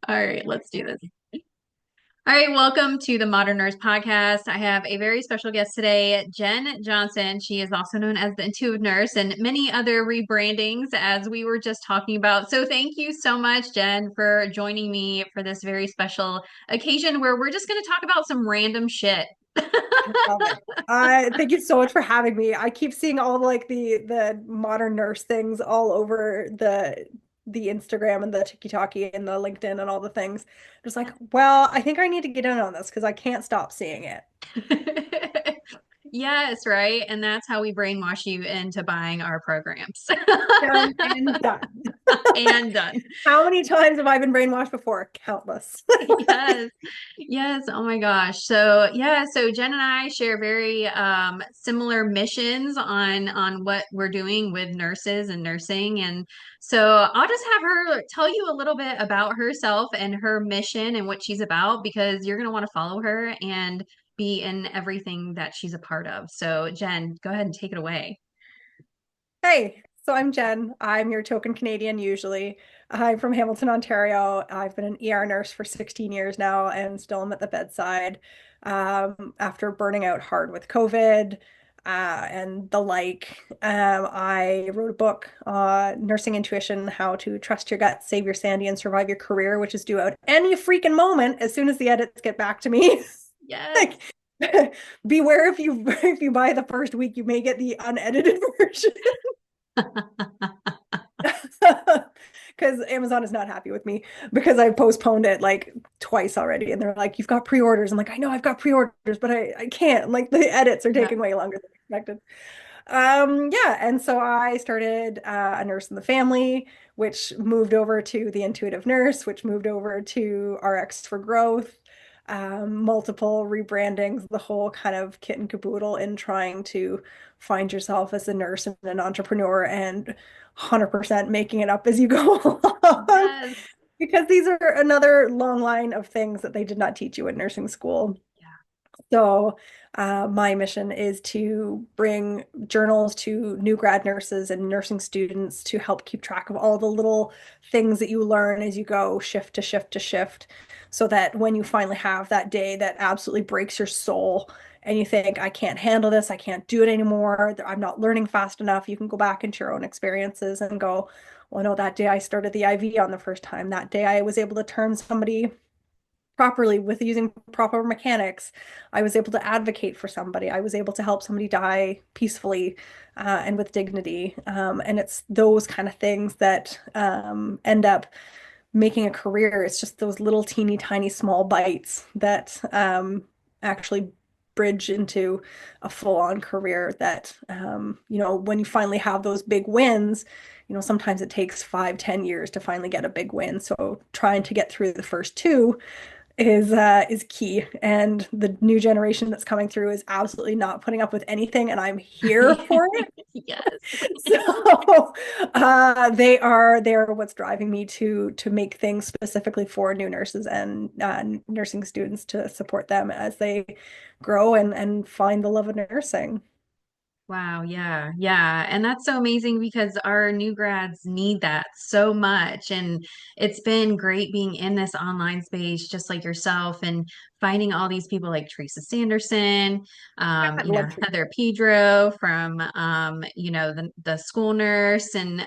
All right, let's do this. All right, welcome to the Modern Nurse Podcast. I have a very special guest today, Jenn Johnson. She is also known as the Intuitive Nurse and many other rebrandings, as we were just talking about. So, thank you so much, Jenn, for joining me for this very special occasion where we're just going to talk about some random shit. I love it. Thank you so much for having me. I keep seeing all like the modern nurse things all over the Instagram and the TikTok and the LinkedIn and all the things. Just like, well, I think I need to get in on this because I can't stop seeing it. Yes, right. And that's how we brainwash you into buying our programs. Done and done. And done. How many times have I been brainwashed before? Countless. Yes. Yes. Oh my gosh. So yeah, so Jen and I share very similar missions on what we're doing with nurses and nursing. And so I'll just have her tell you a little bit about herself and her mission and what she's about because you're gonna want to follow her and be in everything that she's a part of. So Jen, go ahead and take it away. Hey, so I'm Jen. I'm your token Canadian usually. I'm from Hamilton, Ontario. I've been an ER nurse for 16 years now and still am at the bedside after burning out hard with COVID and the like. I wrote a book, Nursing Intuition, How to Trust Your Gut, Save Your Sanity, and Survive Your Career, which is due out any freaking moment as soon as the edits get back to me. Yes. Like, beware if you buy the first week, you may get the unedited version. Because Amazon is not happy with me because I postponed it like twice already. And they're like, you've got pre-orders. I'm like, I know I've got pre-orders, but I can't. Like the edits are Yeah. taking way longer than expected. Yeah. And so I started a nurse in the family, which moved over to the intuitive nurse, which moved over to RX for growth, multiple rebrandings, the whole kind of kit and caboodle in trying to find yourself as a nurse and an entrepreneur and 100% making it up as you go along. Yes. Because these are another long line of things that they did not teach you in nursing school. So, my mission is to bring journals to new grad nurses and nursing students to help keep track of all the little things that you learn as you go shift to shift to shift, so that when you finally have that day that absolutely breaks your soul and you think, I can't handle this, I can't do it anymore, I'm not learning fast enough, you can go back into your own experiences and go, well, no, that day I started the IV on the first time, that day I was able to turn somebody properly with using proper mechanics. I was able to advocate for somebody. I was able to help somebody die peacefully and with dignity. And it's those kind of things that end up making a career. It's just those little teeny tiny small bites that actually bridge into a full-on career that when you finally have those big wins, sometimes it takes 5, 10 years to finally get a big win. So trying to get through the first two is key. And the new generation that's coming through is absolutely not putting up with anything, and I'm here for it. Yes. So they are what's driving me to make things specifically for new nurses and nursing students to support them as they grow and find the love of nursing. Wow, yeah, yeah. And that's so amazing because our new grads need that so much. And it's been great being in this online space, just like yourself, and finding all these people like Teresa Sanderson, I love Heather Pedro from, the school nurse and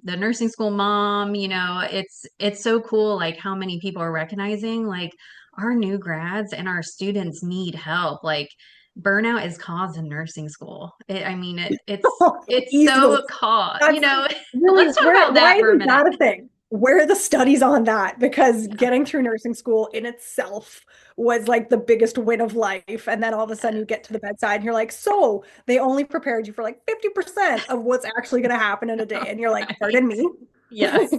the nursing school mom. It's so cool, like how many people are recognizing like our new grads and our students need help. Like, burnout is caused in nursing school. I mean, it's easily. so caused, That's really let's talk about why that for a isn't minute. that a thing? Where are the studies on that? Because getting through nursing school in itself was like the biggest win of life. And then all of a sudden you get to the bedside and you're like, so they only prepared you for like 50% of what's actually going to happen in a day. And you're like, Right. pardon me? Yes.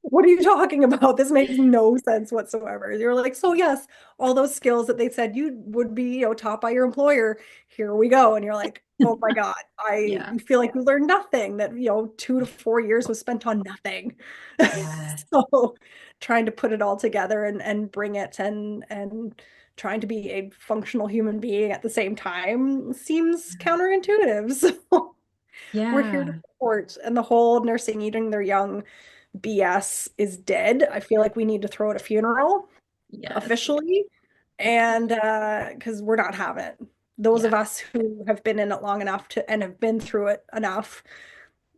What are you talking about? This makes no sense whatsoever. You're like, so yes, all those skills that they said you would be, taught by your employer, here we go. And you're like, oh my God, I Yeah. feel like you learned nothing, that, 2 to 4 years was spent on nothing. Yes. So trying to put it all together and bring it and trying to be a functional human being at the same time seems counterintuitive. So we're here to Yeah. support and the whole nursing eating their young BS is dead. I feel like we need to throw it a funeral Yes. officially, and because we're not having it. Those Yeah. of us who have been in it long enough to and have been through it enough,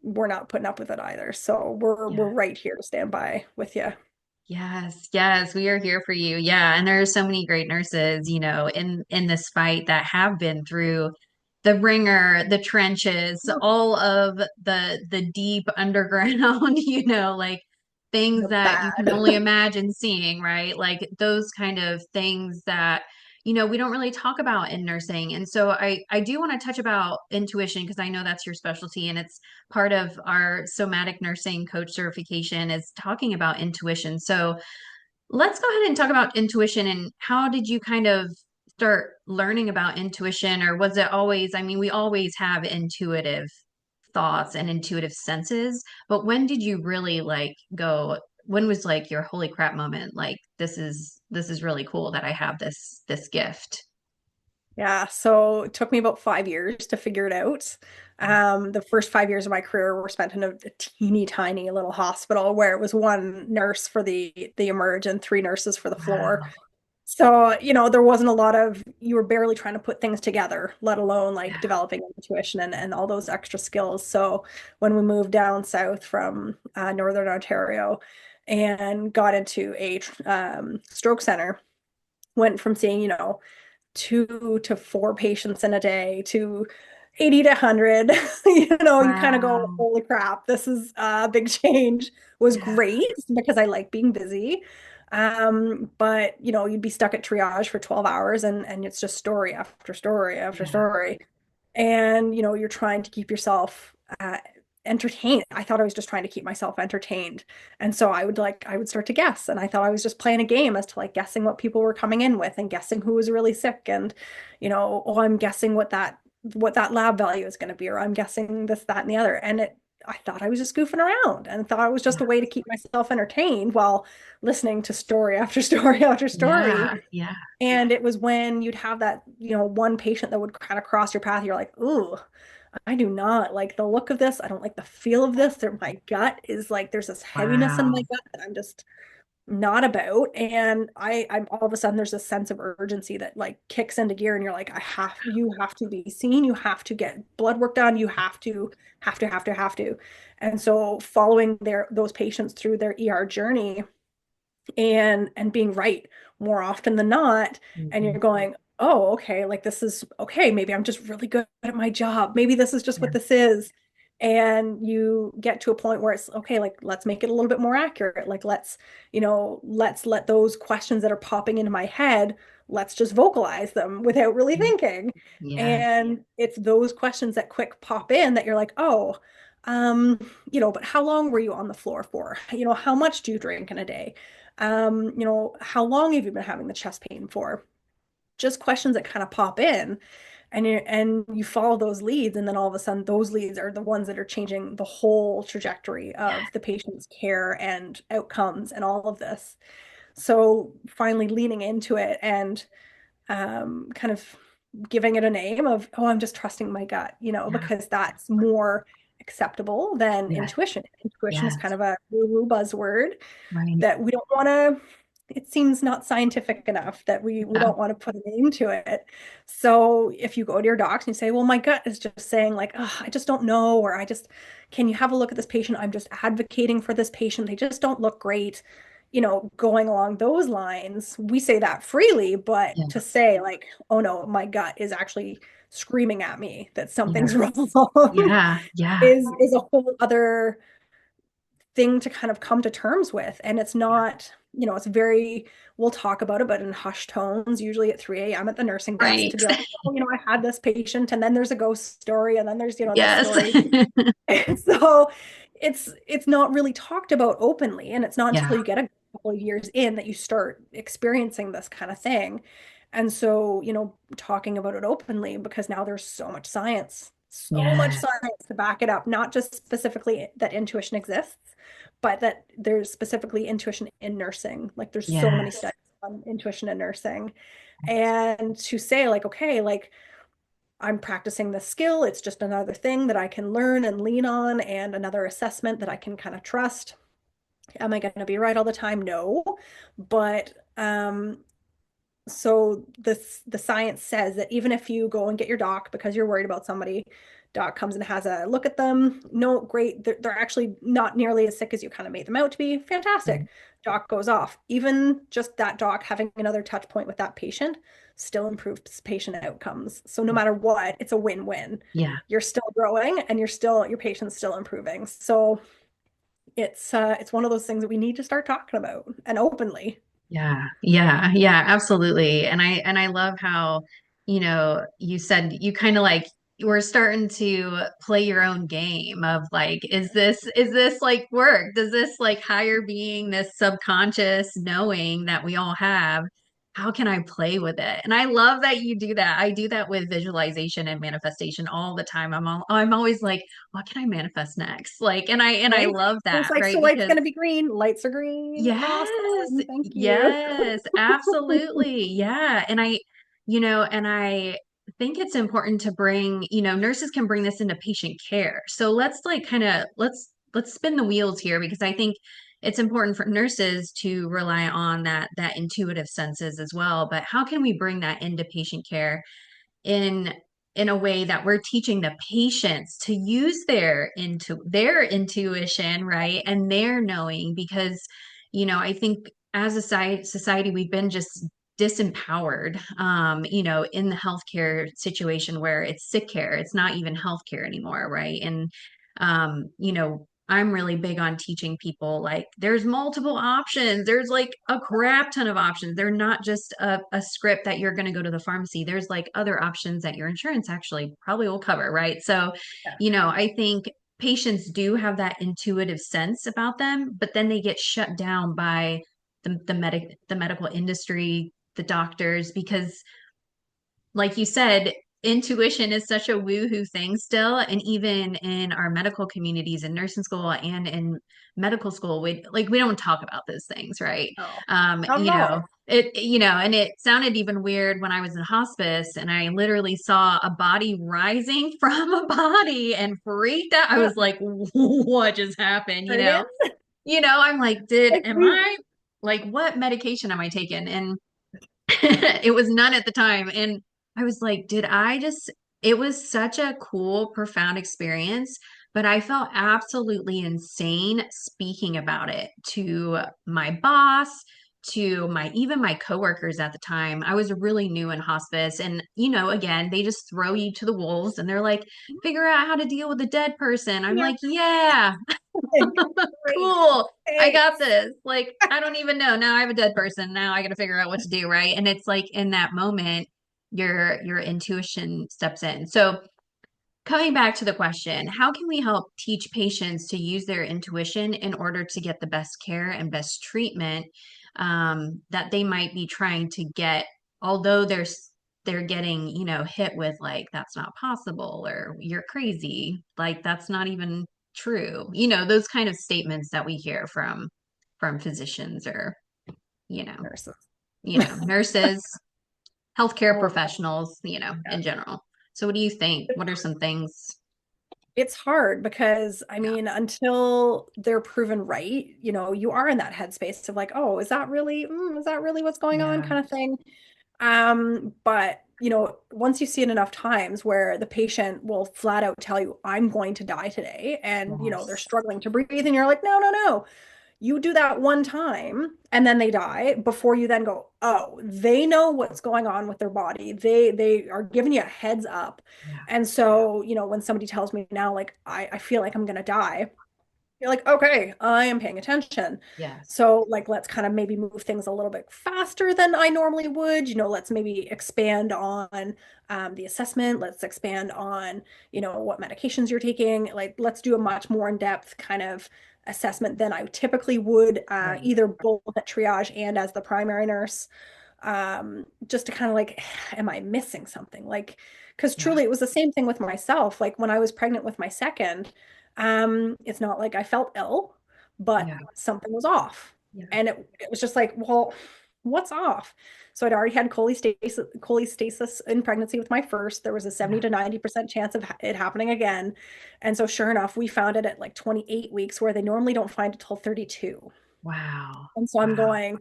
we're not putting up with it either. So we're Yeah. right here to stand by with you. Yes, yes, we are here for you. Yeah, and there are so many great nurses, in this fight that have been through the ringer, the trenches, all of the deep underground, like things The that you can bad. only imagine seeing, right? Like those kind of things that we don't really talk about in nursing. And so I do want to touch about intuition because I know that's your specialty and it's part of our somatic nursing coach certification is talking about intuition. So let's go ahead and talk about intuition and how did you kind of start learning about intuition, or was it always, I mean, we always have intuitive thoughts and intuitive senses, but when did you really like go, when was like your holy crap moment? Like this is really cool that I have this gift. Yeah, so it took me about 5 years to figure it out. The first 5 years of my career were spent in a teeny tiny little hospital where it was one nurse for the emerge and three nurses for the floor. Wow. So, there wasn't a lot of, you were barely trying to put things together, let alone like Yeah. developing intuition and all those extra skills. So when we moved down south from Northern Ontario and got into a stroke center, went from seeing, 2 to 4 patients in a day to 80 to 100. You kind of go, Wow. holy crap, this is a big change. Was Yeah. great because I like being busy. But you'd be stuck at triage for 12 hours and it's just story after story after Yeah. story. And you're trying to keep yourself entertained. I thought I was just trying to keep myself entertained. And so I would start to guess. And I thought I was just playing a game as to like guessing what people were coming in with and guessing who was really sick. And, oh, I'm guessing what that lab value is going to be, or I'm guessing this, that, and the other. I thought I was just goofing around and thought it was just a way to keep myself entertained while listening to story after story after story. Yeah. Yeah. And it was when you'd have that, one patient that would kind of cross your path. You're like, ooh, I do not like the look of this. I don't like the feel of this. My gut is like, there's this heaviness in my Wow. gut that I'm just not about. And I'm all of a sudden there's a sense of urgency that like kicks into gear and you're like, you have to be seen. You have to get blood work done. You have to. And so following those patients through their ER journey and being right more often than not, and you're Mhm. going, oh, okay, like this is okay, maybe I'm just really good at my job, maybe this is just Yeah. what this is. And you get to a point where it's okay, like let's make it a little bit more accurate, like let's let those questions that are popping into my head, let's just vocalize them without really thinking. Yes. And it's those questions that quick pop in that you're like, oh, but how long were you on the floor for? How much do you drink in a day? How long have you been having the chest pain for? Just questions that kind of pop in, and you follow those leads, and then all of a sudden those leads are the ones that are changing the whole trajectory Yeah. of the patient's care and outcomes and all of this. So finally leaning into it and kind of giving it a name of, oh, I'm just trusting my gut, Yeah. because that's more acceptable than Yeah. intuition. Intuition is kind Yes. of a woo-woo buzzword Right. that we don't want to, it seems not scientific enough that we Yeah. don't want to put a name to it. So if you go to your docs and you say, well, my gut is just saying like, oh, I just don't know, or can you have a look at this patient? I'm just advocating for this patient. They just don't look great. Going along those lines, we say that freely, but Yeah. to say like, oh no, my gut is actually screaming at me that Yeah. something's wrong Yeah. Yeah. is a whole other thing to kind of come to terms with. And it's not, it's very, we'll talk about it, but in hushed tones, usually at 3 a.m. at the nursing desk Right. to be like, oh, I had this patient, and then there's a ghost story, and then there's, this Yes. story. And so it's not really talked about openly. And it's not Yeah. until you get a couple of years in that you start experiencing this kind of thing. And so, talking about it openly because now there's so much Yes. science to back it up, not just specifically that intuition exists, but that there's specifically intuition in nursing. Like there's so many Yes. studies on intuition in nursing. And to say like, okay, like I'm practicing this skill, it's just another thing that I can learn and lean on and another assessment that I can kind of trust. Am I going to be right all the time? No. But so the science says that even if you go and get your doc because you're worried about somebody, doc comes and has a look at them. No, great. They're actually not nearly as sick as you kind of made them out to be. Fantastic. Doc goes off. Even just that doc having another touch point with that patient still improves patient outcomes. So no matter what, it's a win-win. Yeah. You're still growing and your patient's still improving. So it's one of those things that we need to start talking about and openly. Yeah, yeah, yeah, absolutely. And I love how, you said you kind of like we're starting to play your own game of like, is this like work? Does this like higher being, this subconscious knowing that we all have? How can I play with it? And I love that you do that. I do that with visualization and manifestation all the time. I'm always like, what can I manifest next? Like, and I Right? love It's that, like, so right? light's Because going to be green. Lights are green. yes, Awesome. Thank you. yes, absolutely. Yeah. And I think it's important to bring, nurses can bring this into patient care. So let's like kind of let's spin the wheels here because I think it's important for nurses to rely on that intuitive senses as well. But how can we bring that into patient care in in a way that we're teaching the patients to use their intuition, right? And their knowing because I think as a society we've been just disempowered in the healthcare situation where it's sick care, it's not even healthcare anymore, right? And I'm really big on teaching people like there's multiple options. There's like a crap ton of options. They're not just a script that you're going to go to the pharmacy. There's like other options that your insurance actually probably will cover, right? So, Yeah. I think patients do have that intuitive sense about them, but then they get shut down by the medical industry, the doctors, because like you said, intuition is such a woohoo thing still. And even in our medical communities in nursing school and in medical school, we don't talk about those things, right? No, Um, not at you know, all. and it sounded even weird when I was in hospice and I literally saw a body rising from a body and freaked out. I Yeah. was like, what just happened? Right in. I'm like, Like am we, I like, what medication am I taking? And it was none at the time. And I was like, it was such a cool, profound experience, but I felt absolutely insane speaking about it to my boss, to even my coworkers at the time. I was really new in hospice. And, again, they just throw you to the wolves and they're like, figure out how to deal with a dead person. I'm yeah. like, yeah, Great. cool. I got Thanks. this. Like, I don't even know. Now I have a dead person. Now I got to figure out what to do, right? And it's like in that moment, your intuition steps in. So, coming back to the question, how can we help teach patients to use their intuition in order to get the best care and best treatment that they might be trying to get, although they're getting, hit with like that's not possible or you're crazy, like that's not even true. Those kind of statements that we hear from physicians or, you know, Nurses. nurses, healthcare Oh, professionals, yeah. in general. So what do you think? What are some things? It's hard because I Yeah. mean, until they're proven right, you are in that headspace of like, oh, is that really what's going on Yeah. kind of thing. But once you've seen enough times where the patient will flat out tell you, I'm going to die today, and they're Yes. struggling to breathe, and you're like, no, no, no. You do that one time and then they die before you then go, oh, they know what's going on with their body. They are giving you a heads up. Yeah. And so, when somebody tells me now, like, I feel like I'm gonna die, you're like, okay, I am paying attention. Yes. So, like, let's kind of maybe move things a little bit faster than I normally would. Let's maybe expand on the assessment. Let's expand on, what medications you're taking. Like, let's do a much more in-depth kind of assessment than I typically would, Right. either both at triage and as the primary nurse, just to kind of like, am I missing something? Like, because Yeah. truly it was the same thing with myself. Like when I was pregnant with my second, it's not like I felt ill, but Yeah. something was off. Yeah. And it was just like, well, what's off? So I'd already had cholestasis in pregnancy with my first. There was a 70 Yeah. to 90% chance of it happening again. And so sure enough, we found it at like 28 weeks where they normally don't find it till 32. Wow. And so I'm Wow. going,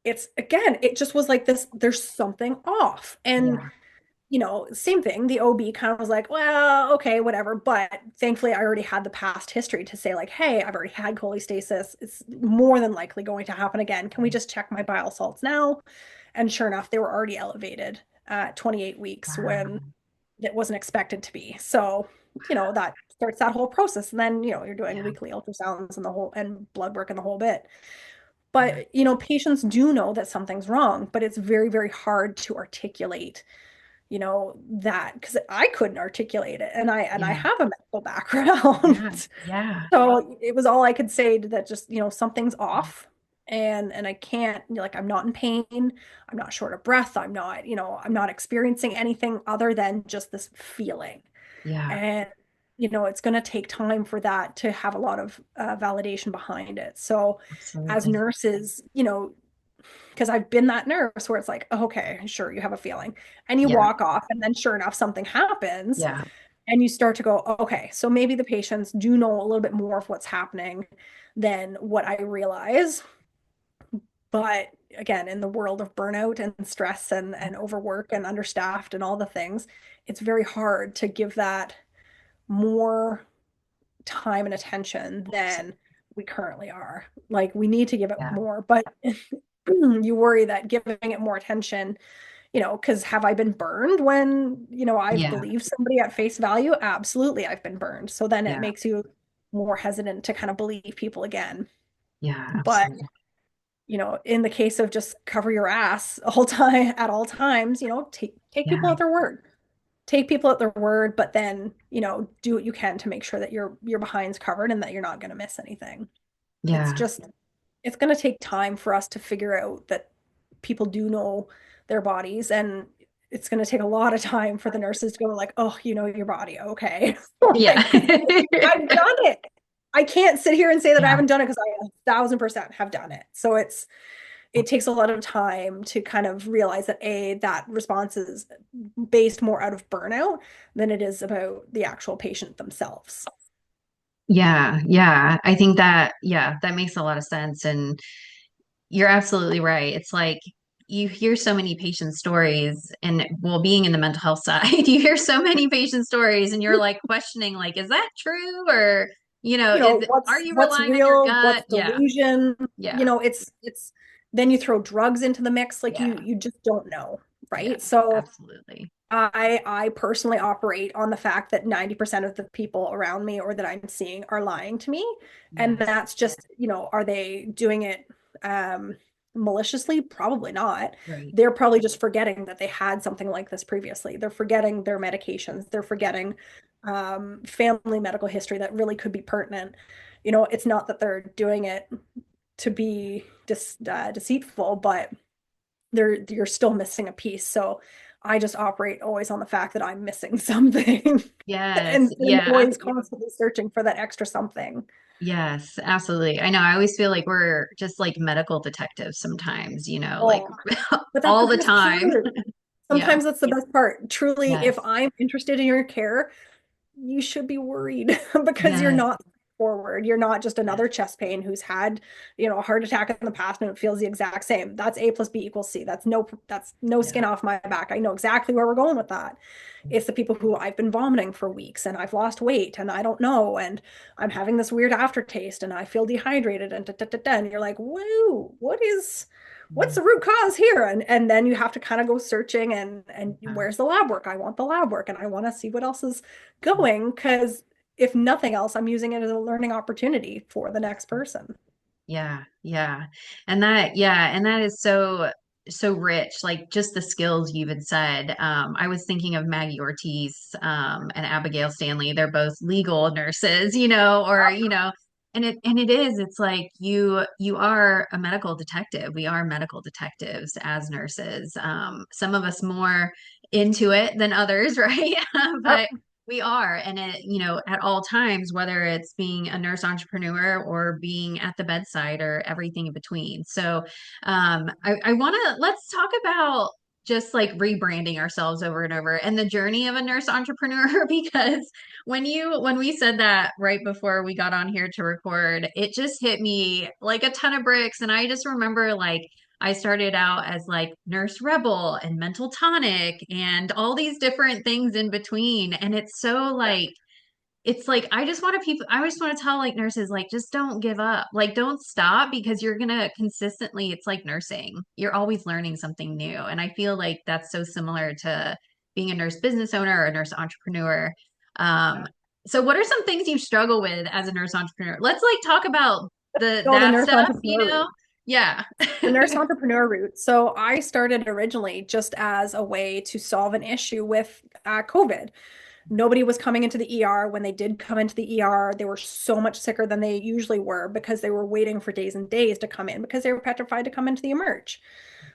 it's again, it just was like this, there's something off. And Yeah. same thing. The OB kind of was like, well, okay, whatever. But thankfully, I already had the past history to say, like, hey, I've already had cholestasis. It's more than likely going to happen again. Can we just check my bile salts now? And sure enough, they were already elevated at 28 weeks when Wow. it wasn't expected to be. So, that starts that whole process. And then, you're doing Yeah. weekly ultrasounds and the whole and blood work and the whole bit. Yeah. But, patients do know that something's wrong, but it's very, very hard to articulate that because I couldn't articulate it and I Yeah. have a medical Yeah. background. Yeah. So it was all I could say to that just, something's off and I can't like I'm not in pain, I'm not short of breath, I'm not experiencing anything other than just this feeling. Yeah. And it's going to take time for that to have a lot of validation behind it. So as Absolutely. nurses, because I've been that nurse where it's like, oh, okay, sure, you have a feeling. And you Yeah. walk off, and then sure enough, something happens. Yeah. And you start to go, okay, so maybe the patients do know a little bit more of what's happening than what I realize. But again, in the world of burnout and stress and overwork and understaffed and all the things, it's very hard to give that more time and attention than we currently are. Like we need to give it Yeah. more, but you worry that giving it more attention, because have I been burned when, I've Yeah. believed somebody at face value? Absolutely, I've been burned. So then it Yeah. makes you more hesitant to kind of believe people again. Yeah. But, Absolutely. in the case of just cover your ass all time at all times, take people Yeah. at their word. Take people at their word, but then, do what you can to make sure that your behind's covered and that you're not going to miss anything. It's Yeah. just it's going to take time for us to figure out that people do know their bodies and it's going to take a lot of time for the nurses to go like, oh, you know your body, okay. Yeah. Like I've done it. I can't sit here and say that I Yeah. haven't done it because I 1,000% have done it. So it takes a lot of time to kind of realize that that response is based more out of burnout than it is about the actual patient themselves. Yeah. Yeah. I think that, yeah, that makes a lot of sense. And you're absolutely right. It's like you hear so many patient stories and well, being in the mental health side, you hear so many patient stories and you're like questioning, like, is that true? Or, are you What's relying on your real, gut? what's Yeah. delusion, Yeah. it's then you throw drugs into the mix, like Yeah. you just don't know, Yeah. right? So Absolutely. I personally operate on the fact that 90% of the people around me or that I'm seeing are lying to me. And Yes. that's just, are they doing it um maliciously? Probably not. Right. They're probably just forgetting that they had something like this previously. They're forgetting their medications. They're forgetting family medical history that really could be pertinent. It's not that they're doing it to be deceitful, but you're still missing a piece. So I just operate always on the fact that I'm missing something Yes. and Yeah. always constantly searching for that extra something. Yes, absolutely. I know. I always feel like we're just like medical detectives sometimes, like Oh, but that's all the the best time. part. Yeah. Sometimes that's the best part. Truly, if Yes. I'm interested in your care, you should be worried because you're Yes. not forward. You're not just Yes. another chest pain who's had, a heart attack in the past and it feels the exact same. That's A plus B equals C. That's no Yeah. skin off my back. I know exactly where we're going with that. It's the people who I've been vomiting for weeks and I've lost weight and I don't know and I'm having this weird aftertaste and I feel dehydrated and da, da, da, da, and you're like, whoa, what's Yeah. the root cause here? And then you have to kind of go searching and where's the lab work? I want the lab work and I want to see what else is going because if nothing else, I'm using it as a learning opportunity for the next person. Yeah, yeah. And that is so rich, like just the skills you even said. I was thinking of Maggie Ortiz, and Abigail Stanley. They're both legal nurses, and it is, it's like you are a medical detective. We are medical detectives as nurses. Some of us more into it than others, right? But Yep. We are. And at all times, whether it's being a nurse entrepreneur or being at the bedside or everything in between. So, I want to, let's talk about just like rebranding ourselves over and over and the journey of a nurse entrepreneur, because when we said that right before we got on here to record, it just hit me like a ton of bricks. And I just remember like, I started out as like nurse rebel and mental tonic and all these different things in between. And it's like I just want to tell like nurses, like, just don't give up. Like, don't stop because you're gonna consistently, it's like nursing. You're always learning something new. And I feel like that's so similar to being a nurse business owner or a nurse entrepreneur. Um, so what are some things you struggle with as a nurse entrepreneur? Let's like talk about Go the that nurse stuff, you entrepreneur know? route. Yeah. The nurse entrepreneur route. So I started originally just as a way to solve an issue with COVID. Nobody was coming into the ER. When they did come into the ER, they were so much sicker than they usually were because they were waiting for days and days to come in because they were petrified to come into the emerge.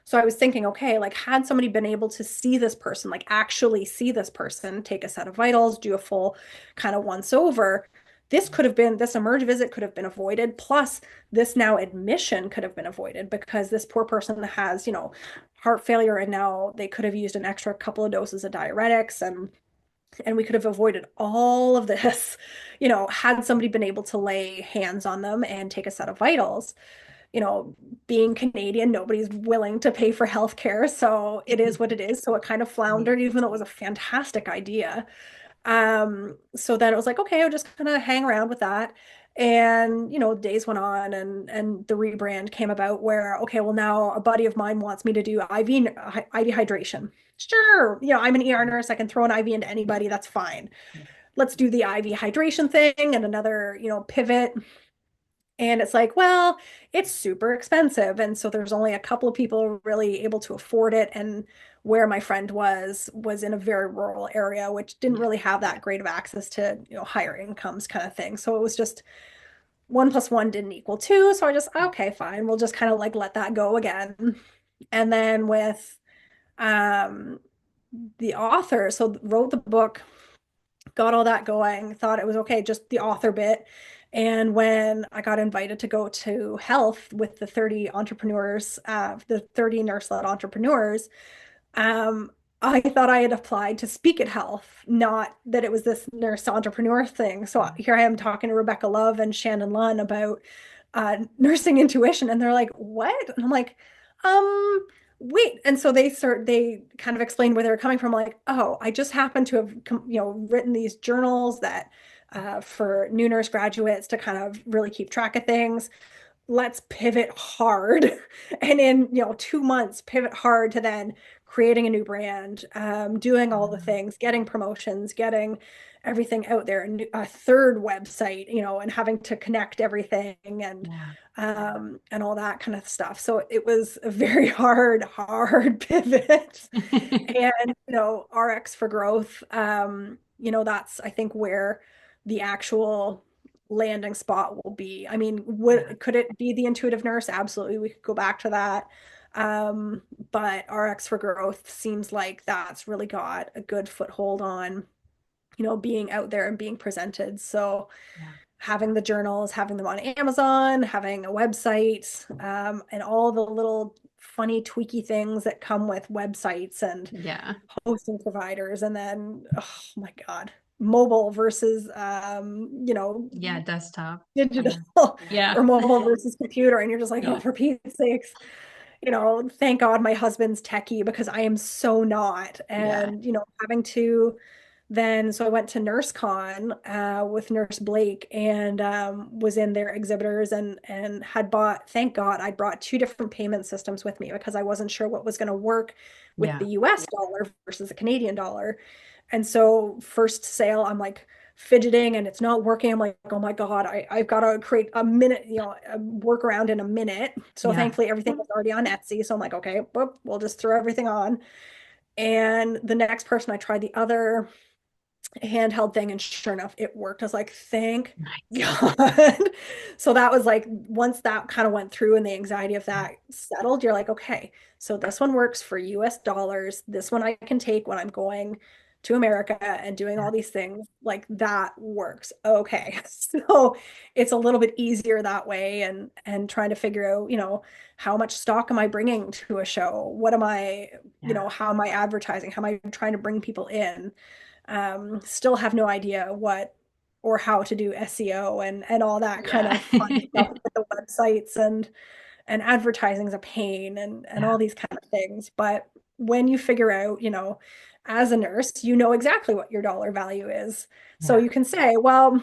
So I was thinking, okay, like had somebody been able to see this person, like actually see this person, take a set of vitals, do a full kind of once over, this emerge visit could have been avoided. Plus, this now admission could have been avoided because this poor person has, heart failure and now they could have used an extra couple of doses of diuretics and we could have avoided all of this, had somebody been able to lay hands on them and take a set of vitals. Being Canadian, nobody's willing to pay for healthcare. So it is what it is. So it kind of floundered, even though it was a fantastic idea. So then it was like, okay, I'll just kind of hang around with that. And days went on and the rebrand came about where, okay, well now a buddy of mine wants me to do IV hydration. Sure, I'm an ER nurse. I can throw an IV into anybody. That's fine. Let's do the IV hydration thing and another, pivot. And it's like, well, it's super expensive. And so there's only a couple of people really able to afford it. And where my friend was in a very rural area, which didn't really have that great of access to, higher incomes kind of thing. So it was just one plus one didn't equal two. So I just, okay, fine. We'll just kind of like let that go again. And then with um the author, so wrote the book, got all that going, thought it was okay, just the author bit. And when I got invited to go to health with the 30 entrepreneurs, the 30 nurse-led entrepreneurs, um, I thought I had applied to speak at health, not that it was this nurse entrepreneur thing. So here I am talking to Rebecca Love and Shannon Lunn about nursing intuition, and they're like, "What?" And I'm like, "Um, wait." And so they kind of explained where they were coming from. Like, "Oh, I just happened to have written these journals that for new nurse graduates to kind of really keep track of things. Let's pivot hard." And in 2 months pivot hard to then creating a new brand, doing all the things, getting promotions, getting everything out there, and a third website, and having to connect everything Yeah. and all that kind of stuff. So it was a very hard pivot. And RX for growth, that's I think where the actual landing spot will be. I mean, Yeah. could it be the intuitive nurse? Absolutely, we could go back to that. But RX for growth seems like that's really got a good foothold on, being out there and being presented. So Yeah. having the journals, having them on Amazon, having a website, and all the little funny tweaky things that come with websites and Yeah. hosting providers, and then oh my God, mobile versus Yeah. Desktop. digital Yeah. Yeah. or mobile versus computer, and you're just like, oh, Yeah. for Pete's sakes, thank God my husband's techie because I am so not. Yeah. And having to then, so I went to NurseCon with Nurse Blake and was in their exhibitors and had bought, thank God, I brought two different payment systems with me because I wasn't sure what was going to work with Yeah. the US dollar versus the Canadian dollar. And so first sale, I'm like fidgeting and it's not working. I'm like, oh my God, I've got to create a minute, a workaround in a minute. So Yeah. thankfully everything was already on Etsy. So I'm like, okay, whoop, we'll just throw everything on. And the next person I tried the other handheld thing, and sure enough it worked. I was like, thank Nice. God. So that was like, once that kind of went through and the anxiety of that settled, you're like, okay, so this one works for US dollars, this one I can take when I'm going to America and doing all these things, like that works. Okay. So it's a little bit easier that way, and trying to figure out, how much stock am I bringing to a show? What am I, Yeah. how am I advertising? How am I trying to bring people in? Still have no idea what or how to do SEO and all that kind Yeah. of fun stuff with the websites, and advertising is a pain, and Yeah. all these kind of things. But when you figure out, as a nurse, you know exactly what your dollar value is. So Yeah. you can say, well,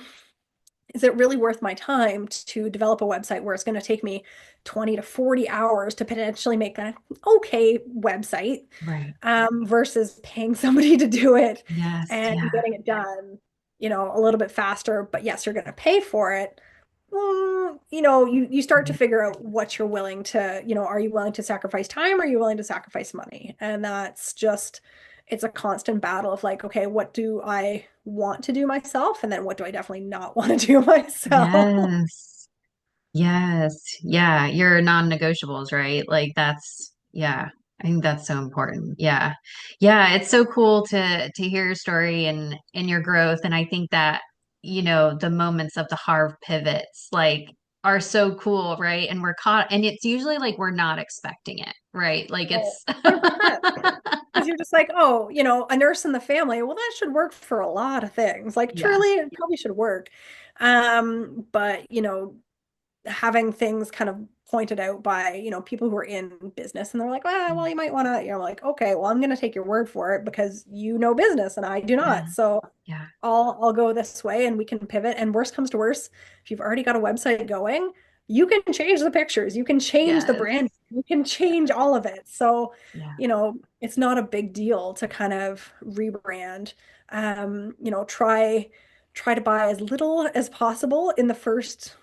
is it really worth my time to develop a website where it's going to take me 20 to 40 hours to potentially make an okay website, Right. versus paying somebody to do it Yes. and Yeah. getting it done, a little bit faster, but yes, you're going to pay for it. You start to Right. figure out what you're willing to, are you willing to sacrifice time? Or are you willing to sacrifice money? And that's just, it's a constant battle of like, okay, what do I want to do myself? And then what do I definitely not want to do myself? Yes. Yes. Yeah. Your non-negotiables, right? Like that's, yeah. I think that's so important. Yeah. Yeah. It's so cool to hear your story and your growth. And I think that, the moments of the hard pivots like are so cool, right? And we're caught and it's usually like we're not expecting it, right? Like Oh, it's 100%. Because you're just like, oh, a nurse in the family, well, that should work for a lot of things. Like, yeah. truly, it probably should work. But, having things kind of pointed out by, people who are in business, and they're like, well, you might want to, like, okay, well, I'm going to take your word for it because you know business and I do Yeah. not. So Yeah. I'll go this way and we can pivot. And worst comes to worst, if you've already got a website going, you can change the pictures, you can change the Yes. brand, you can change all of it. So, Yeah. it's not a big deal to kind of rebrand. Try to buy as little as possible in the first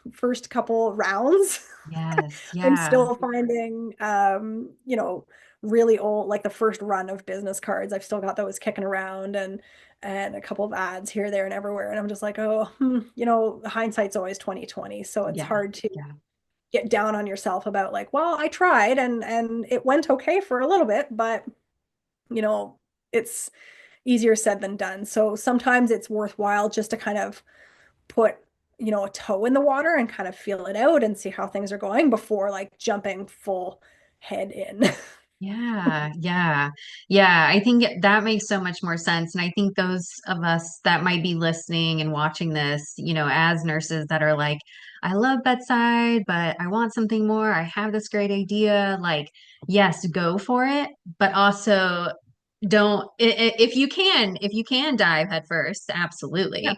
couple rounds. Yes. I'm Yeah. still finding, really old, like the first run of business cards. I've still got those kicking around, and a couple of ads here, there, and everywhere. And I'm just like, oh, hindsight's always 2020. So it's Yeah. hard to Yeah. get down on yourself about like, well, I tried and it went okay for a little bit, but you know, it's easier said than done. So sometimes it's worthwhile just to kind of put, a toe in the water and kind of feel it out and see how things are going before like jumping full head in. Yeah, yeah, yeah. I think that makes so much more sense. And I think those of us that might be listening and watching this, as nurses that are like, I love bedside, but I want something more. I have this great idea. Like, yes, go for it, but also don't, if you can dive head first, Yeah. absolutely.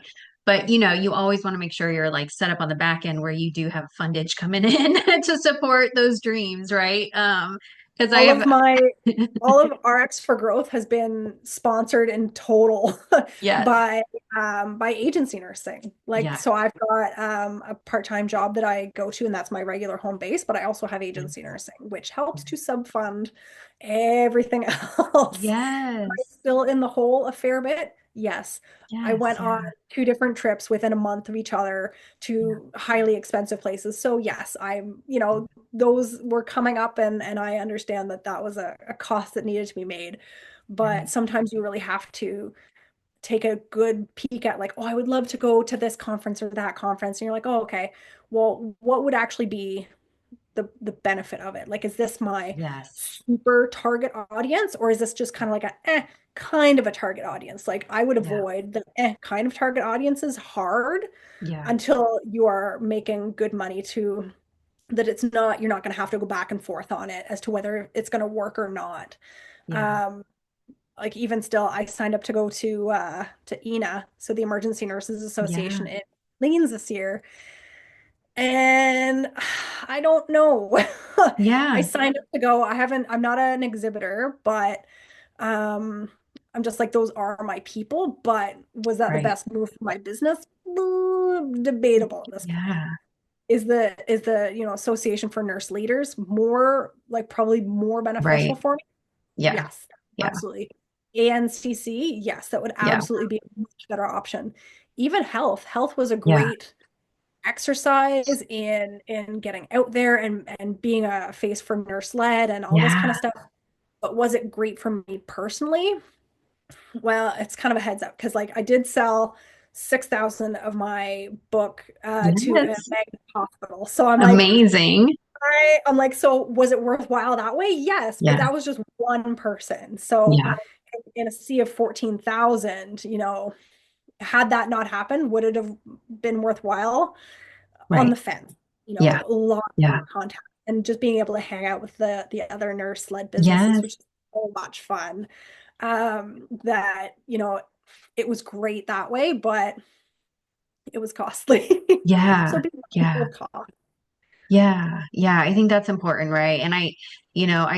But you always want to make sure you're like set up on the back end where you do have fundage coming in to support those dreams, right? Because I all have of my all of RX for Growth has been sponsored in total yes, by agency nursing. Like, yeah, so I've got a part-time job that I go to, and that's my regular home base, but I also have agency yes, nursing, which helps to subfund everything else. Am I yes, still in the hole a fair bit? Yes. I yes, went on yeah, two different trips within a month of each other yeah, to highly expensive places. So yes, those were coming up, and I understand that that was a cost that needed to be made. But right, sometimes you really have to take a good peek at like, oh, I would love to go to this conference or that conference. And you're like, oh, okay, well, what would actually be the benefit of it? Like, is this my yes, super target audience, or is this just kind of like a kind of a target audience? Like, I would yeah, avoid the kind of target audiences hard yeah, until you are making good money to that you're not going to have to go back and forth on it as to whether it's going to work or not. yeah, Um, like even still, I signed up to go to ENA, so the Emergency Nurses Association yeah, in Leans this year, and I don't know. I yeah, signed up to go. I'm not an exhibitor, but um, I'm just like, those are my people. But was that the right, best move for my business? Debatable at this point. yeah, Is the Association for Nurse Leaders more like probably more beneficial right, for me? yeah, Yes, yeah, absolutely. ANCC, yes, that would yeah, absolutely be a much better option. Even health was a yeah, great exercise in getting out there and being a face for nurse led and all this kind yeah, of stuff. But was it great for me personally? Well, it's kind of a heads up because like I did sell 6,000 of my book to a Yes. magnet hospital. So I'm like, Amazing. I'm like, so was it worthwhile that way? Yes, but Yeah. that was just one person. So Yeah. in a sea of 14,000, had that not happened, would it have been worthwhile? On Right. the fence, Yeah. a lot Yeah. more contact and just being able to hang out with the other nurse-led businesses, which Yes. is so much fun. That, it was great that way, but it was costly. Yeah. So being mindful Yeah. of cost. Yeah, yeah, I think that's important, right? And I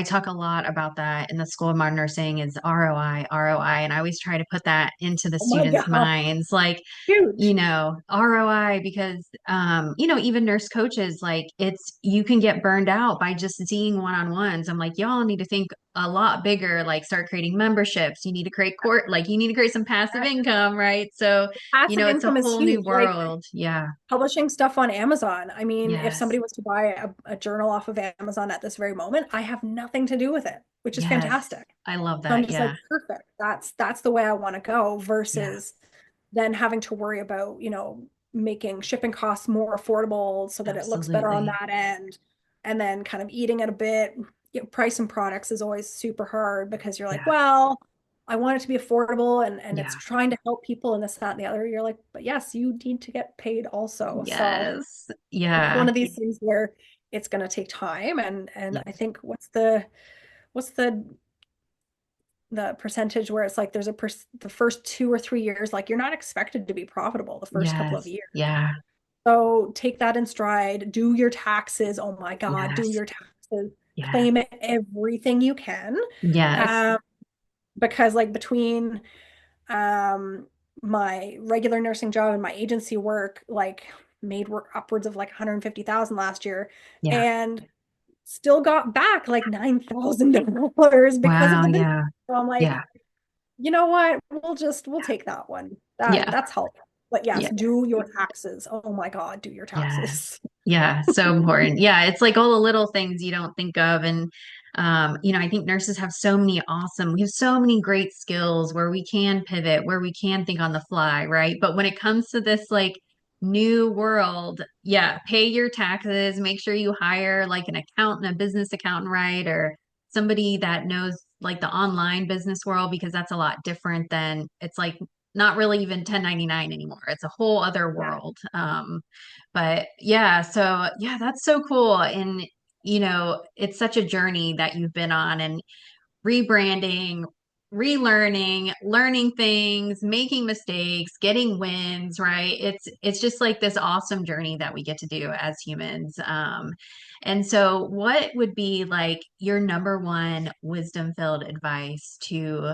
talk a lot about that in the School of Modern Nursing is ROI, ROI, and I always try to put that into the Oh my students' God, minds, like, huge. ROI, because even nurse coaches, like you can get burned out by just seeing one-on-ones. I'm like, y'all need to think a lot bigger, like start creating memberships. You need to create you need to create some passive income, right? So, Passive it's a income is whole new huge. Like world. Yeah. publishing stuff on Amazon. I mean, if Yes. somebody was to buy a journal off of Amazon at this very moment, I have nothing to do with it, which is Yes. fantastic. I love So I'm that. just like, Yeah. perfect. That's the way I want to go Yeah. versus then having to worry about, making shipping costs more affordable so that it looks better on Absolutely. that end. And then kind of eating it a bit. Price and products is always super hard because you're like, Yeah. well, I want it to be affordable and it's Yeah. trying to help people and this, that, and the other. You're like, but yes, you need to get paid also. So Yes. it's Yeah. one of these things where it's going to take time. And Yeah. I think what's the percentage where it's like there's the first 2 or 3 years, like you're not expected to be profitable the first couple of Yes. years. Yeah. So take that in stride, do your taxes. Oh my God, do Yes. your taxes, Yeah. claim everything you can. Yes. Um, because like between um my regular nursing job and my agency work, like made work upwards of like 150,000 last year Yeah. and still got back like $9,000 because of Wow. the business. Yeah. So I'm like, Yeah. you know what? We'll take that one. Yeah. That's helpful. But yes, Yeah. do your taxes. Oh my God, do your Yes. taxes. Yeah. So important. Yeah. It's like all the little things you don't think of. And, I think nurses have we have so many great skills where we can pivot, where we can think on the fly, right? But when it comes to this like new world, yeah, pay your taxes, make sure you hire like an accountant, a business accountant, right? Or somebody that knows like the online business world, because that's a lot different than it's like not really even 1099 anymore. It's a whole other Yeah. world. But yeah, so yeah, that's so cool. And, it's such a journey that you've been on and rebranding, relearning, learning things, making mistakes, getting wins, right? It's just like this awesome journey that we get to do as humans. And so what would be like your number one wisdom-filled advice to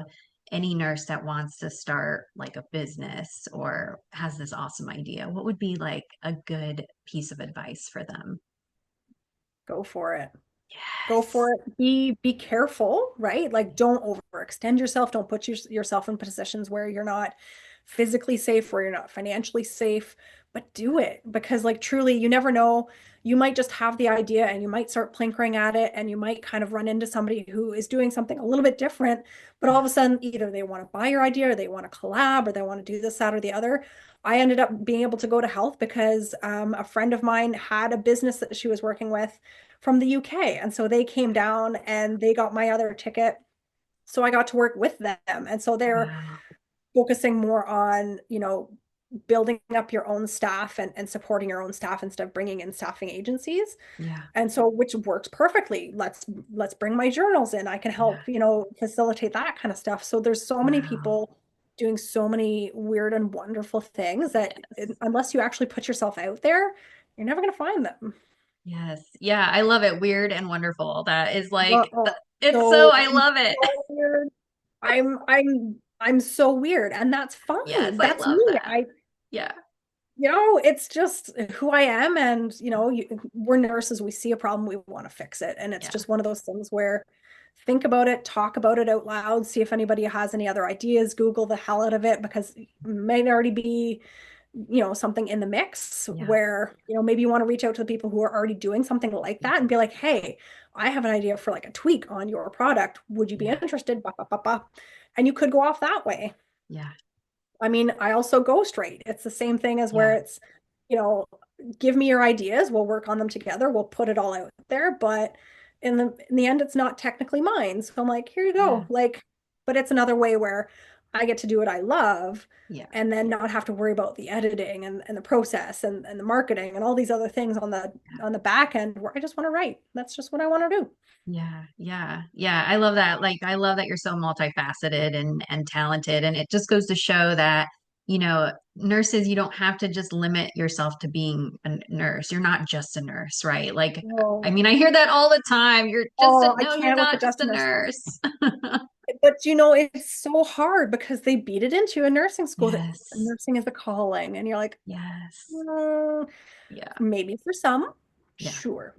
any nurse that wants to start like a business or has this awesome idea? What would be like a good piece of advice for them? Go for it. Go for Yes. it. Be careful, right? Like don't overextend yourself. Don't put yourself in positions where you're not physically safe, where you're not financially safe, but do it because like truly you never know. You might just have the idea and you might start plinkering at it and you might kind of run into somebody who is doing something a little bit different, but all Yeah. of a sudden either they want to buy your idea or they want to collab or they want to do this, that, or the other. I ended up being able to go to health because a friend of mine had a business that she was working with from the UK. And so they came down and they got my other ticket. So I got to work with them. And so they're Wow. focusing more on, building up your own staff and supporting your own staff instead of bringing in staffing agencies. Yeah. And so which works perfectly. Let's bring my journals in. I can Yeah. help, facilitate that kind of stuff. So there's so many Wow. people doing so many weird and wonderful things that Yes. unless you actually put yourself out there, you're never going to find them. Yes. Yeah, I love it. Weird and wonderful. That is like Oh, it's so so I I'm love it. so weird. I'm so weird, and that's Yes, fine. I That's love me. that. Yeah. It's just who I am, and we're nurses. We see a problem, we want to fix it, and it's Yeah. just one of those things where think about it, talk about it out loud, see if anybody has any other ideas, Google the hell out of it because it may already be something in the mix Yeah. where, maybe you want to reach out to the people who are already doing something like that and be like, hey, I have an idea for like a tweak on your product. Would you be Yeah. interested? Ba, ba, ba, ba. And you could go off that way. Yeah. I mean, I also go straight. It's the same thing as where Yeah. it's, you know, give me your ideas, we'll work on them together, we'll put it all out there, but in the end it's not technically mine. So I'm like, here you Yeah. go. Like, but it's another way where I get to do what I love Yeah. and then not have to worry about the editing and the process and the marketing and all these other things on the back end where I just want to write. That's just what I want to do. Yeah, yeah, yeah. I love that. Like, I love that you're so multifaceted and talented. And it just goes to show that, nurses, you don't have to just limit yourself to being a nurse. You're not just a nurse, right? Like, I Oh, mean, I hear that all the time. oh, I No, you're can't with the not just just a nurse. nurse. But it's so hard because they beat it into a nursing school that Yes, nursing is a calling. And you're like, yes, "Mm, yeah, maybe for some, yeah, sure."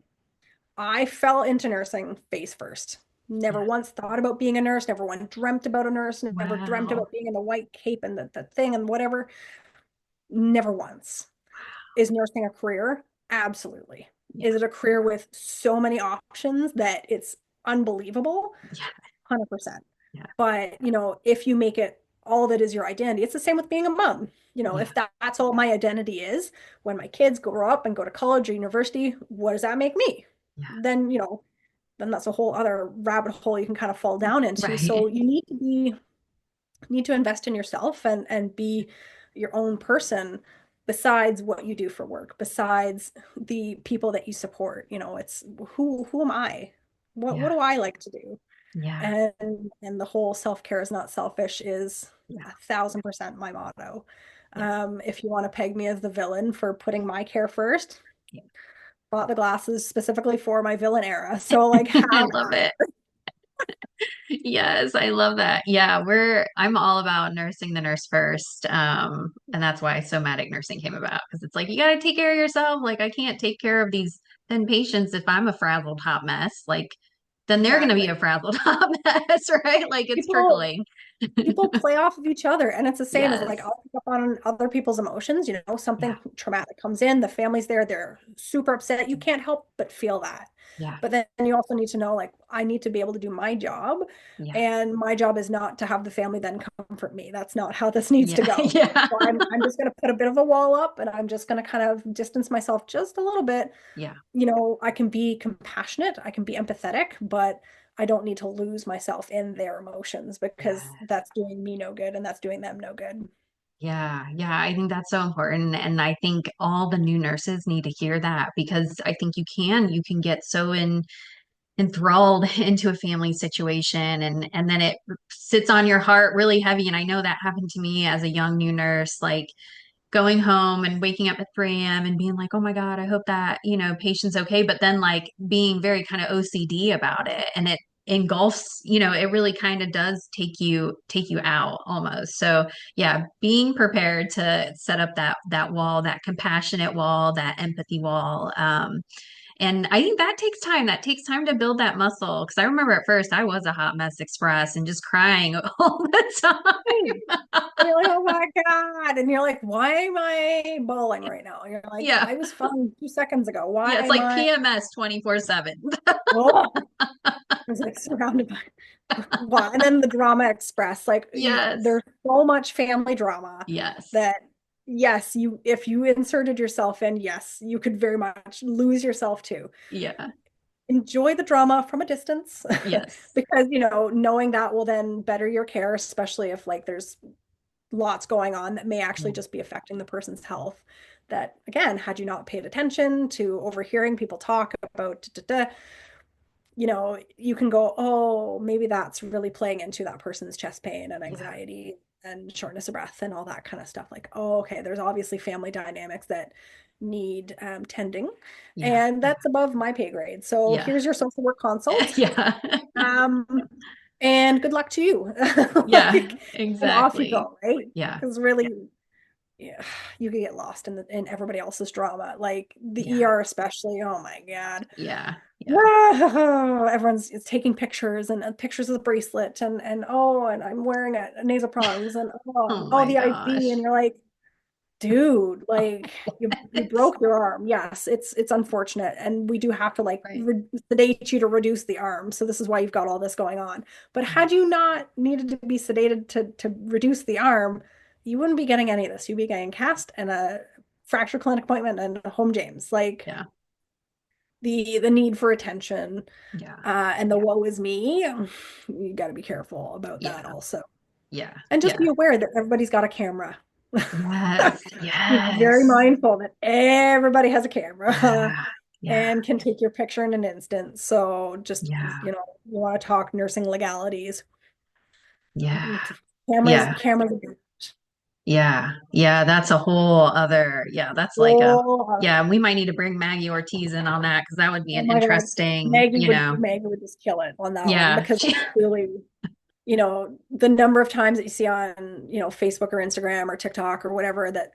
I fell into nursing face first. Never yeah. once thought about being a nurse, never once dreamt about a nurse, never dreamt Wow. about being in the white cape and the thing and whatever. Never once. Is nursing a career? Absolutely. Yeah, Is it a career with so many options that it's unbelievable? yeah, 100%. yeah, But, if you make it all that is your identity, it's the same with being a mom. yeah, If that's all my identity is, when my kids grow up and go to college or university, what does that make me? yeah. Then that's a whole other rabbit hole you can kind of fall down into. So Right. you need to invest in yourself and be your own person besides what you do for work, besides the people that you support. It's who am I? What Yeah, do I like to do? yeah, And the whole self-care is not selfish is yeah, 1,000% my motto. yeah, If you want to peg me as the villain for putting my care first, yeah. bought the glasses specifically for my villain era. So like have I love at it. Yes, I love that. Yeah, I'm all about nursing the nurse first. And that's why somatic nursing came about because it's like you got to take care of yourself. Like I can't take care of these 10 patients if I'm a frazzled hot mess. Like then they're going to be exactly. a frazzled hot mess, right? Like it's People trickling. people play off of each other, and it's the same as like Yes. I'll pick up on other people's emotions. Yeah. Something traumatic comes in, the family's there, they're super upset, you can't help but feel that. Yeah. But then you also need to know, like, I need to be able to do my job, Yeah. and my job is not to have the family then comfort me. That's not how this needs to Yeah. go. Yeah. So I'm just going to put a bit of a wall up, and I'm just going to kind of distance myself just a little bit. Yeah. I can be compassionate, I can be empathetic, but I don't need to lose myself in their emotions because Yeah. that's doing me no good and that's doing them no good. Yeah, yeah, I think that's so important. And I think all the new nurses need to hear that because I think you can get so enthralled into a family situation and then it sits on your heart really heavy. And I know that happened to me as a young new nurse, like going home and waking up at 3 a.m. and being like, oh my God, I hope that, patient's okay. But then like being very kind of OCD about it. And it engulfs, it really kind of does take you out almost. So yeah, being prepared to set up that wall, that compassionate wall, that empathy wall. And I think that takes time. That takes time to build that muscle. Because I remember at first I was a hot mess express and just crying all the And time. you're like, oh my God. And you're like, why am I bawling right now? And you're like, Yeah. I was fine 2 seconds ago. Yeah. Why It's am like I? PMS 24/7. Oh, I was like surrounded by wow. And then the drama express, like Yes. there's so much family drama Yes. that yes, if you inserted yourself in, yes, you could very much lose yourself too. Yeah. Enjoy the drama from a distance Yes. because knowing that will then better your care, especially if like there's lots going on that may actually Yeah. just be affecting the person's health. That again, had you not paid attention to overhearing people talk about you can go, oh, maybe that's really playing into that person's chest pain and Yeah. anxiety and shortness of breath and all that kind of stuff. Like, oh, okay, there's obviously family dynamics that need tending, Yeah. and that's above my pay grade. So Yeah. here's your social work consult, Yeah. um, and good luck to you. Yeah. Like, and off you Exactly. go, right? Yeah. Because really, yeah, you could get lost in everybody else's drama, like the Yeah. ER especially. Oh my God. Yeah. Yeah. Whoa, everyone's taking pictures and pictures of the bracelet and oh, and I'm wearing a nasal prongs and Oh oh, my the IV, and gosh. you're like, dude, like you broke your arm. Yes, it's unfortunate, and we do have to like Right. re sedate you to reduce the arm. So this is why you've got all this going on. But Yeah. had you not needed to be sedated to reduce the arm, you wouldn't be getting any of this. You'd be getting cast and a fracture clinic appointment and a home James. Like Yeah. the need for attention, Yeah. and the woe is me. You got to be careful about that Yeah. also. Yeah. And just Yeah. be aware that everybody's got a camera. Yes. Be very Yes. mindful that everybody has a camera Yeah. Yeah. and can take your picture in an instant. So just, Yeah. you want to talk nursing legalities. Yeah. Cameras, Yeah. cameras. Yeah. Yeah. That's a whole other, yeah, that's like a, Oh, yeah, we might need to bring Maggie Ortiz in on that because that would be oh an my God. interesting, Maggie would just kill it on that one yeah. because really, the number of times that you see on, Facebook or Instagram or TikTok or whatever that,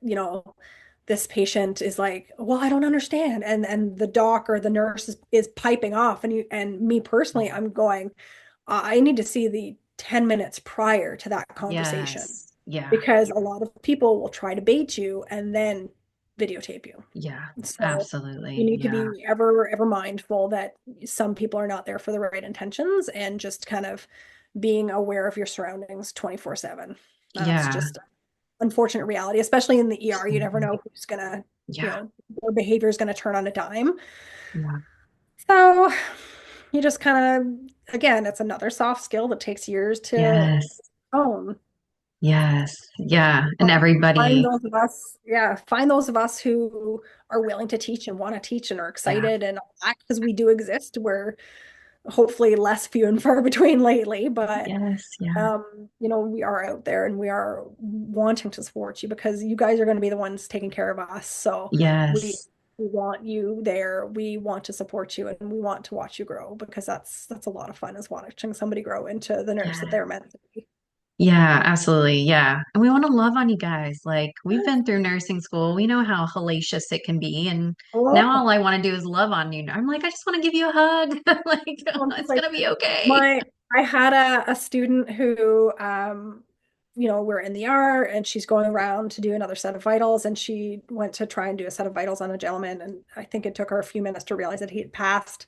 this patient is like, well, I don't understand. And the doc or the nurse is piping off. And me personally, I'm going, I need to see the 10 minutes prior to that conversation Yes. Yeah. because a lot of people will try to bait you and then videotape you. Yeah. So you Absolutely. need to Yeah. be ever mindful that some people are not there for the right intentions and just kind of being aware of your surroundings 24/7. That's Yeah. just unfortunate reality, especially in the ER. You never Absolutely. know who's gonna, Yeah. their behavior is gonna turn on a dime. Yeah. So you just kind of, again, it's another soft skill that takes years to Yes. own. Yes. Yeah. And But find everybody, those of us, yeah, find those of us who are willing to teach and want to teach and are yeah. excited and all that because we do exist. We're hopefully less few and far between lately, but Yes. Yeah. we are out there and we are wanting to support you because you guys are going to be the ones taking care of us. So we Yes. we want you there. We want to support you and we want to watch you grow because that's a lot of fun is watching somebody grow into the nurse that Yeah. they're meant to be. Yeah, absolutely. Yeah. And we want to love on you guys. Like we've been through nursing school. We know how hellacious it can be. And now Oh, all I want to do is love on you. I'm like, I just want to give you a hug. Like, I'm just it's like gonna be okay. my I had a student who we're in the ER and she's going around to do another set of vitals and she went to try and do a set of vitals on a gentleman and I think it took her a few minutes to realize that he had passed.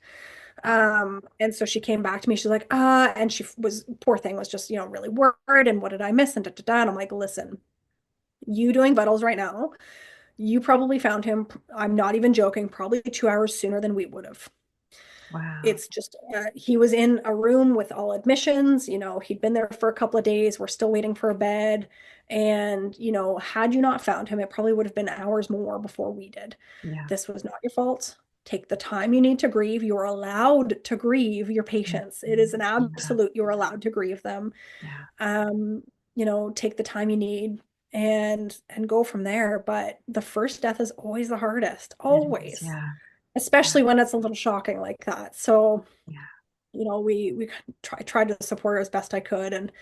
And so she came back to me, she's like, and she was, poor thing, was just, really worried and what did I miss and da da da. And I'm like, listen, you doing vitals right now, you probably found him, I'm not even joking, probably 2 hours sooner than we would have. Wow. It's just he was in a room with all admissions, he'd been there for a couple of days, we're still waiting for a bed, and had you not found him it probably would have been hours more before we did. Yeah. This was not your fault. Take the time you need to grieve. You're allowed to grieve your Yeah. patients. It is an Yeah. absolute, you're allowed to grieve them. Yeah. um Take the time you need and go from there, but the first death is always the hardest, It is. always, Yeah. Yeah. especially when it's a little shocking like that. So Yeah. we tried to support her as best I could, and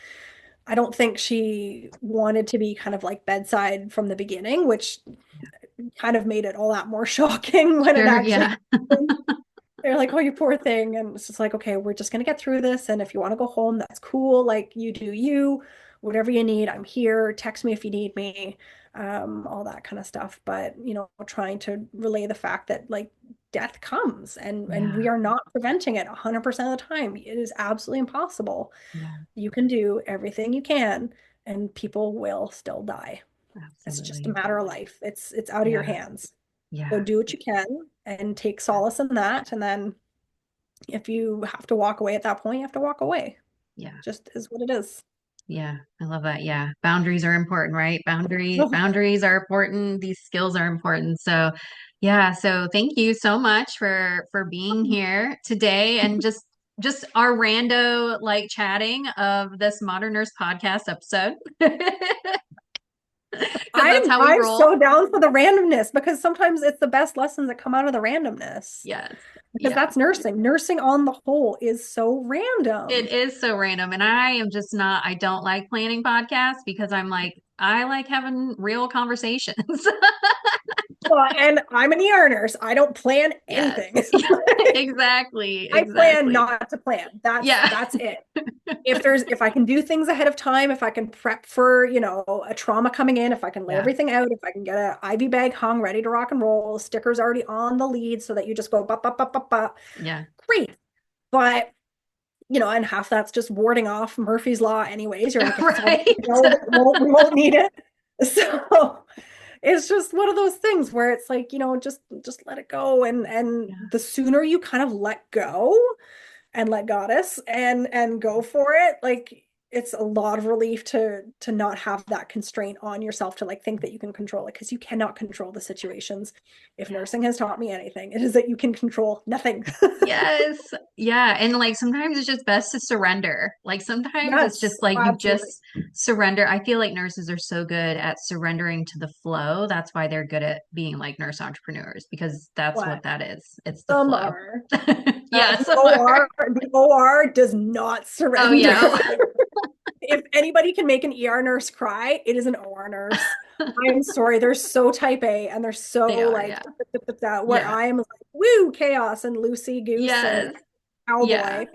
I don't think she wanted to be kind of like bedside from the beginning, which Yeah. kind of made it all that more shocking when it Sure. actually Yeah. happened. They're like, oh, you poor thing. And it's just like, okay, we're just gonna get through this. And if you want to go home, that's cool. Like you do you, whatever you need, I'm here. Text me if you need me, all that kind of stuff. But trying to relay the fact that like death comes and we Yeah. are not preventing it 100% of the time. It is absolutely impossible. Yeah. You can do everything you can, and people will still die. It's just a Absolutely. matter of life. It's out of your Yeah. hands. So Yeah. do what you can and take solace in that. And then if you have to walk away at that point, you have to walk away. Yeah. Just is what it is. Yeah, I love that. Yeah. Boundaries are important, right? Oh, Boundaries are important. These skills are important. So, yeah, so thank you so much for being here today and just our rando like chatting of this Modern Nurse podcast episode. Because that's how we I'm roll. so down for the randomness because sometimes it's the best lessons that come out of the randomness. Yes. Because Yeah. that's nursing. Nursing on the whole is so It random. is so random. And I am just not, I don't like planning podcasts because I'm like, I like having real conversations. And I'm an ER nurse. I don't plan Yes. anything. Yeah, exactly. I plan Exactly. not to plan. Yeah. That's it. If I can do things ahead of time, if I can prep for, a trauma coming in, if I can lay Yeah. everything out, if I can get a IV bag hung ready to rock and roll, stickers already on the lead so that you just go bop, bop, bop, bop, bop. Yeah. Great. But, and half that's just warding off Murphy's Law anyways. You're like, if it's all Right. we won't need it. So it's just one of those things where it's like, just let it go. And Yeah. the sooner you kind of let go and let goddess and go for it, like it's a lot of relief to not have that constraint on yourself to like think that you can control it, because you cannot control the situations. If nursing has taught me anything, it is that you can control nothing. Yes. Yeah. And like sometimes it's just best to surrender. Like sometimes it's Yes, just like you absolutely. just surrender. I feel like nurses are so good at surrendering to the flow. That's why they're good at being like nurse entrepreneurs, because that's what But that is. It's the some flow. are. Yeah, The some are. OR does not Oh surrender. yeah. If anybody can make an ER nurse cry, it is an OR nurse. I'm sorry, they're so type A and they're so They are, like yeah. where Yeah. I am like woo chaos and loosey goose and Yes. Yeah. cowboy.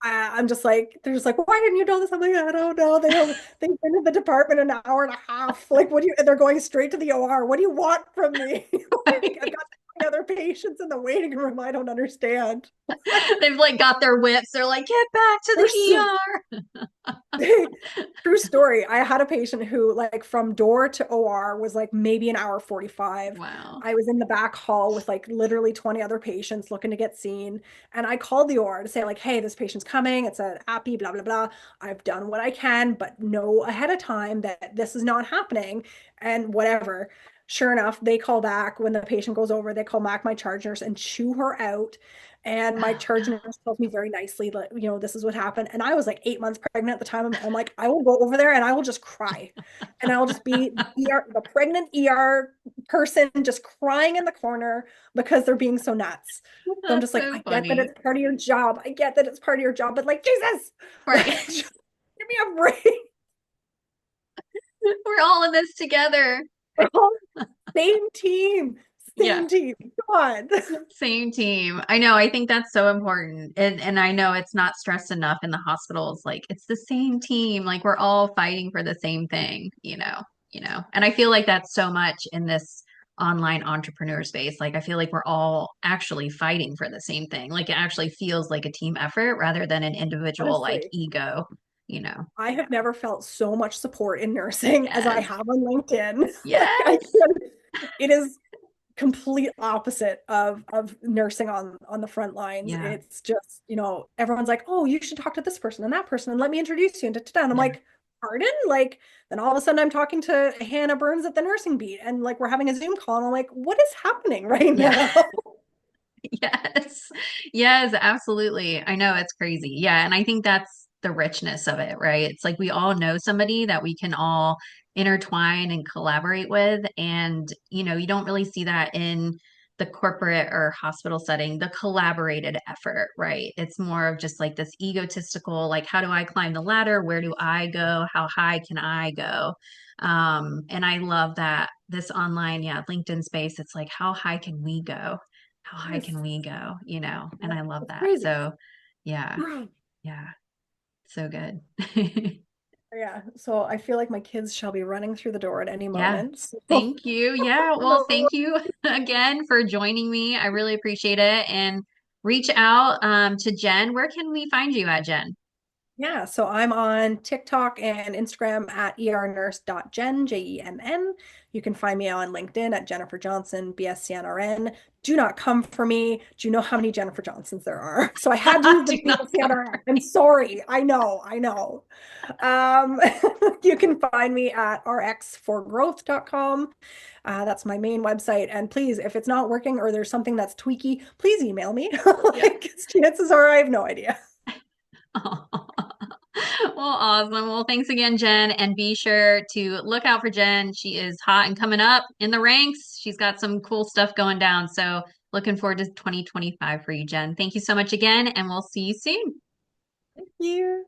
I'm just like, they're just like, why didn't you know this? I'm like, I don't know. They've been in the department an hour and a half. Like, what do you? And they're going straight to the OR. What do you want from me? Like, I've got other patients in the waiting room. I don't understand. They've like got their whips. They're like, get back to They're the so ER. true story. I had a patient who, like, from door to OR was like maybe an hour 45. Wow. I was in the back hall with like literally 20 other patients looking to get seen. And I called the OR to say, like, hey, this patient's coming. It's an appy, blah, blah, blah. I've done what I can, but know ahead of time that this is not happening and whatever. Sure enough, they call back when the patient goes over, they call back my charge nurse and chew her out. And my Oh charge no. nurse tells me very nicely that, this is what happened. And I was like 8 months pregnant at the time. I'm like, I will go over there and I will just cry. And I'll just be the pregnant ER person just crying in the corner because they're being so nuts. So I'm That's just like, so I get that funny. it's part of your job. I get that it's part of your job, but like, Jesus, like, Right. just give me a break. We're all in this together. Same team, Yeah. same team. Come on. Same team. I know. I think that's so important. And I know it's not stressed enough in the hospitals. Like it's the same team. Like we're all fighting for the same thing, And I feel like that's so much in this online entrepreneur space. Like I feel like we're all actually fighting for the same thing. Like it actually feels like a team effort rather than an individual like Honestly. ego. I have never felt so much support in nursing as I Yes. have on LinkedIn. Like I Yes. can, it is complete opposite of nursing on the front lines. Yeah. It's just, everyone's like, "Oh, you should talk to this person and that person and let me introduce you." And I'm Yeah. like, "Pardon?" Like then all of a sudden I'm talking to Hannah Burns at the nursing beat and like we're having a Zoom call and I'm like, "What is happening right Yeah. now?" Yes. Yes, absolutely. I know it's crazy. Yeah. And I think that's the richness of it, right? It's like we all know somebody that we can all intertwine and collaborate with. And, you don't really see that in the corporate or hospital setting, the collaborated effort, right? It's more of just like this egotistical, like, how do I climb the ladder? Where do I go? How high can I go? And I love that this online, yeah, LinkedIn space, it's like, how high can we go? How high Yes. can we go? And Yeah, I love it's that. crazy. So yeah, yeah, so good. Yeah. So I feel like my kids shall be running through the door at any Yeah. moment. So Thank you. Yeah. Well, thank you again for joining me. I really appreciate it. And reach out to Jenn. Where can we find you at, Jenn? yeah, so I'm on TikTok and Instagram at ernurse.jenn, Jenn. You can find me on LinkedIn at Jennifer Johnson, BSCNRN. Do not come for me. Do you know how many Jennifer Johnsons there are? So I had to use the Do not come. BSCNRN. I'm sorry. I know, I know. Um, you can find me at rxforgrowth.com. That's my main website. And please, if it's not working or there's something that's tweaky, please email me. Yeah. Like, chances are I have no idea. Well, awesome. Well, thanks again, Jenn. And be sure to look out for Jenn. She is hot and coming up in the ranks. She's got some cool stuff going down. So looking forward to 2025 for you, Jenn. Thank you so much again, and we'll see you soon. Thank you.